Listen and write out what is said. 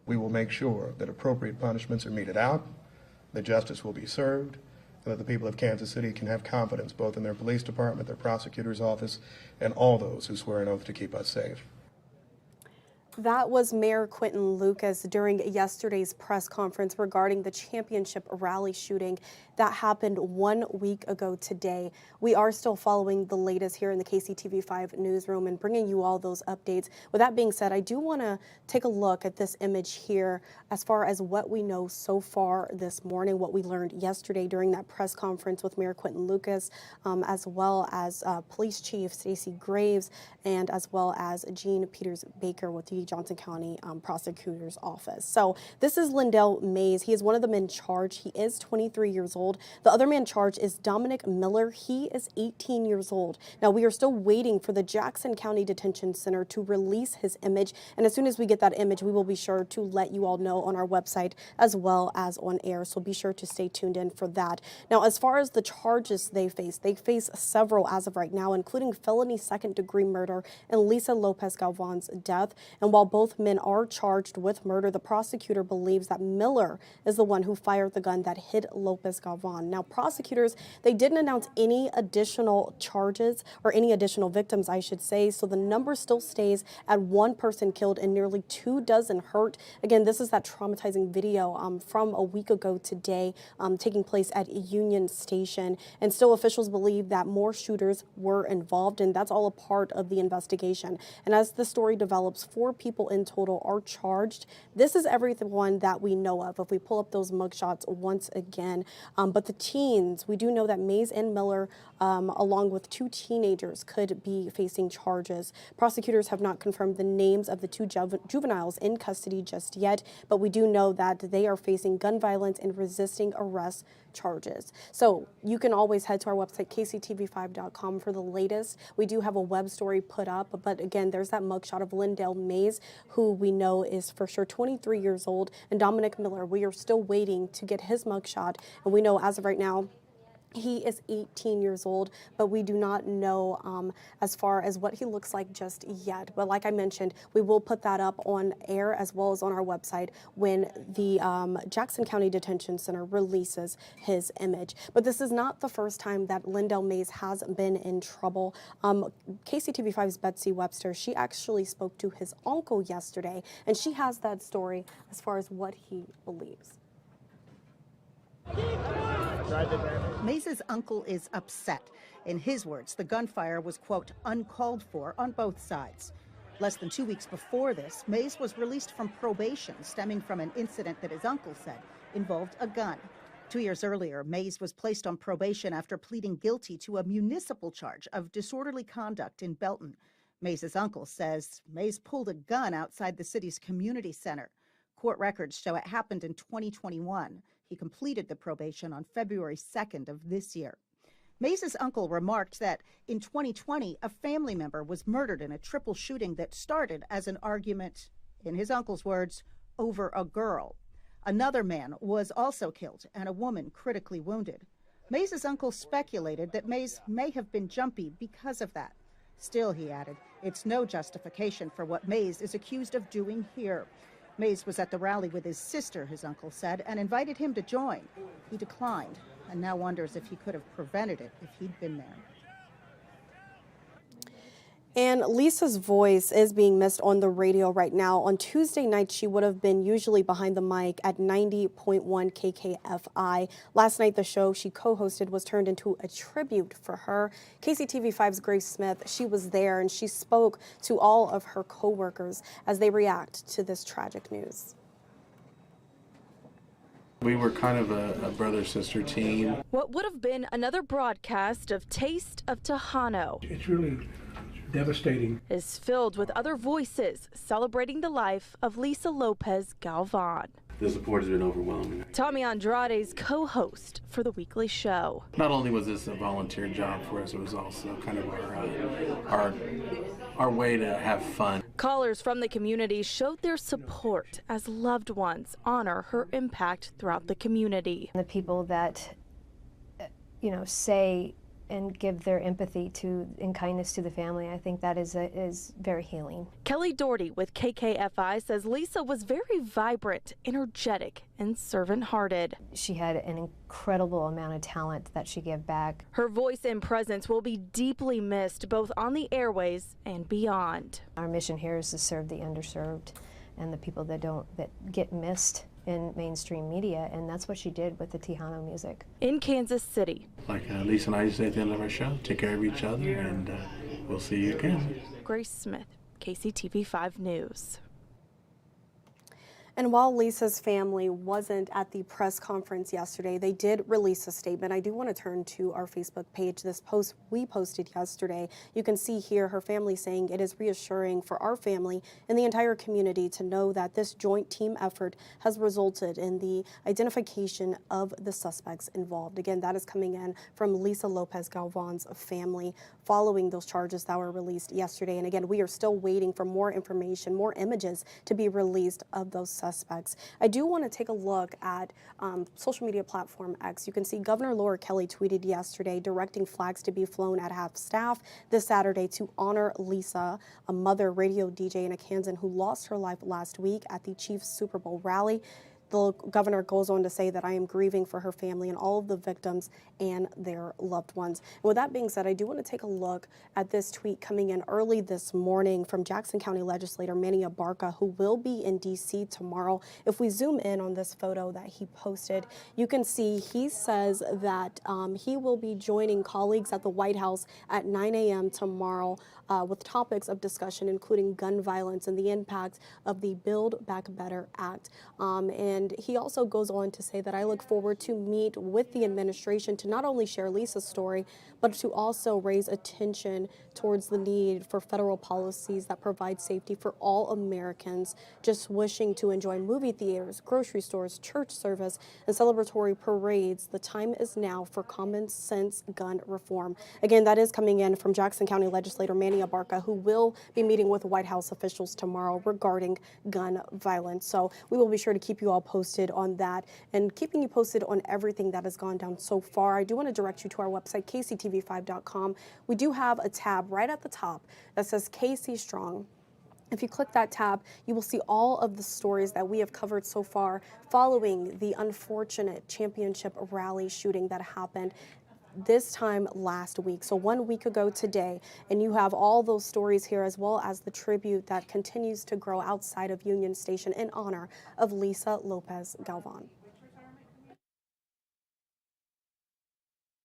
We will make sure that appropriate punishments are meted out, that justice will be served, and that the people of Kansas City can have confidence both in their police department, their prosecutor's office, and all those who swear an oath to keep us safe. That was Mayor Quinton Lucas during yesterday's press conference regarding the championship rally shooting that happened 1 week ago today. We are still following the latest here in the KCTV5 newsroom and bringing you all those updates. With that being said, I do want to take a look at this image here as far as what we know so far this morning, what we learned yesterday during that press conference with Mayor Quinton Lucas, as well as Police Chief Stacey Graves, and as well as Gene Peters Baker with the Johnson County Prosecutor's Office. So this is Lindell Mays. He is one of the men charged. He is 23 years old. The other man charged is Dominic Miller. He is 18 years old. Now, we are still waiting for the Jackson County Detention Center to release his image. And as soon as we get that image, we will be sure to let you all know on our website as well as on air. So be sure to stay tuned in for that. Now, as far as the charges they face several as of right now, including felony second-degree murder and Lisa Lopez Galvan's death. And while both men are charged with murder, the prosecutor believes that Miller is the one who fired the gun that hit Lopez Galvan. Now, prosecutors, they didn't announce any additional charges or any additional victims, I should say. So the number still stays at 1 person killed and nearly 24 hurt. Again, this is that traumatizing video from a week ago today taking place at Union Station. And still officials believe that more shooters were involved, and that's all a part of the investigation. And as the story develops, 4 people in total are charged. This is everyone that we know of if we pull up those mugshots once again. But the teens, we do know that Mays and Miller, along with 2 teenagers, could be facing charges. Prosecutors have not confirmed the names of the 2 juveniles in custody just yet, but we do know that they are facing gun violence and resisting arrest charges. So you can always head to our website, kctv5.com, for the latest. We do have a web story put up, but again, there's that mugshot of Lindell Mays, who we know is for sure 23 years old, and Dominic Miller. We are still waiting to get his mugshot, and we know as of right now, he is 18 years old, but we do not know as far as what he looks like just yet. But like I mentioned, we will put that up on air as well as on our website when the Jackson County Detention Center releases his image. But this is not the first time that Lindell Mays has been in trouble. KCTV5's Betsy Webster, she actually spoke to his uncle yesterday, and she has that story as far as what he believes. Mays's uncle is upset. In his words, the gunfire was, quote, uncalled for on both sides. Less than 2 weeks before this, Mays was released from probation stemming from an incident that his uncle said involved a gun. 2 years earlier, Mays was placed on probation after pleading guilty to a municipal charge of disorderly conduct in Belton. Mays's uncle says Mays pulled a gun outside the city's community center. Court records show it happened in 2021. He completed the probation on February 2nd of this year. Mays's uncle remarked that in 2020, a family member was murdered in a triple shooting that started as an argument, in his uncle's words, over a girl. Another man was also killed and a woman critically wounded. Mays's uncle speculated that Mays may have been jumpy because of that. Still, he added, it's no justification for what Mays is accused of doing here. Mays was at the rally with his sister, his uncle said, and invited him to join. He declined and now wonders if he could have prevented it if he'd been there. And Lisa's voice is being missed on the radio right now. On Tuesday night, she would have been usually behind the mic at 90.1 KKFI. Last night, the show she co-hosted was turned into a tribute for her. KCTV5's Grace Smith, she was there and she spoke to all of her co-workers as they react to this tragic news. We were kind of a brother-sister team. What would have been another broadcast of Taste of Tejano. It's really devastating. Is filled with other voices celebrating the life of Lisa Lopez Galvan. The support has been overwhelming. Tommy Andrade's co-host for the weekly show. Not only was this a volunteer job for us, it was also kind of our way to have fun. Callers from the community showed their support as loved ones honor her impact throughout the community. The people that, say and give their empathy to and kindness to the family. I think that is very healing. Kelly Doherty with KKFI says Lisa was very vibrant, energetic, and servant-hearted. She had an incredible amount of talent that she gave back. Her voice and presence will be deeply missed both on the airways and beyond. Our mission here is to serve the underserved and the people that get missed in mainstream media, and that's what she did with the Tejano music. In Kansas City. Like Lisa and I just say at the end of our show, take care of each other, and we'll see you again. Grace Smith, KCTV 5 News. And while Lisa's family wasn't at the press conference yesterday, they did release a statement. I do want to turn to our Facebook page. This post we posted yesterday. You can see here her family saying it is reassuring for our family and the entire community to know that this joint team effort has resulted in the identification of the suspects involved. Again, that is coming in from Lisa Lopez Galvan's family following those charges that were released yesterday. And again, we are still waiting for more information, more images to be released of those suspects. I do want to take a look at social media platform X. You can see Governor Laura Kelly tweeted yesterday directing flags to be flown at half staff this Saturday to honor Lisa, a mother, radio DJ, and a Kansan who lost her life last week at the Chiefs Super Bowl rally. The governor goes on to say that I am grieving for her family and all of the victims and their loved ones. And with that being said, I do want to take a look at this tweet coming in early this morning from Jackson County legislator Manny Abarca, who will be in D.C. tomorrow. If we zoom in on this photo that he posted, you can see he says that he will be joining colleagues at the White House at 9 a.m. tomorrow with topics of discussion, including gun violence and the impact of the Build Back Better Act. And he also goes on to say that I look forward to meet with the administration to not only share Lisa's story, but to also raise attention towards the need for federal policies that provide safety for all Americans just wishing to enjoy movie theaters, grocery stores, church service, and celebratory parades. The time is now for common sense gun reform. Again, that is coming in from Jackson County legislator Manny Abarca, who will be meeting with White House officials tomorrow regarding gun violence. So we will be sure to keep you all posted on that and keeping you posted on everything that has gone down so far. I do want to direct you to our website, kctv5.com. We do have a tab right at the top that says KC Strong. If you click that tab, you will see all of the stories that we have covered so far following the unfortunate championship rally shooting that happened this time last week. So 1 week ago today, and you have all those stories here as well as the tribute that continues to grow outside of Union Station in honor of Lisa Lopez Galvan.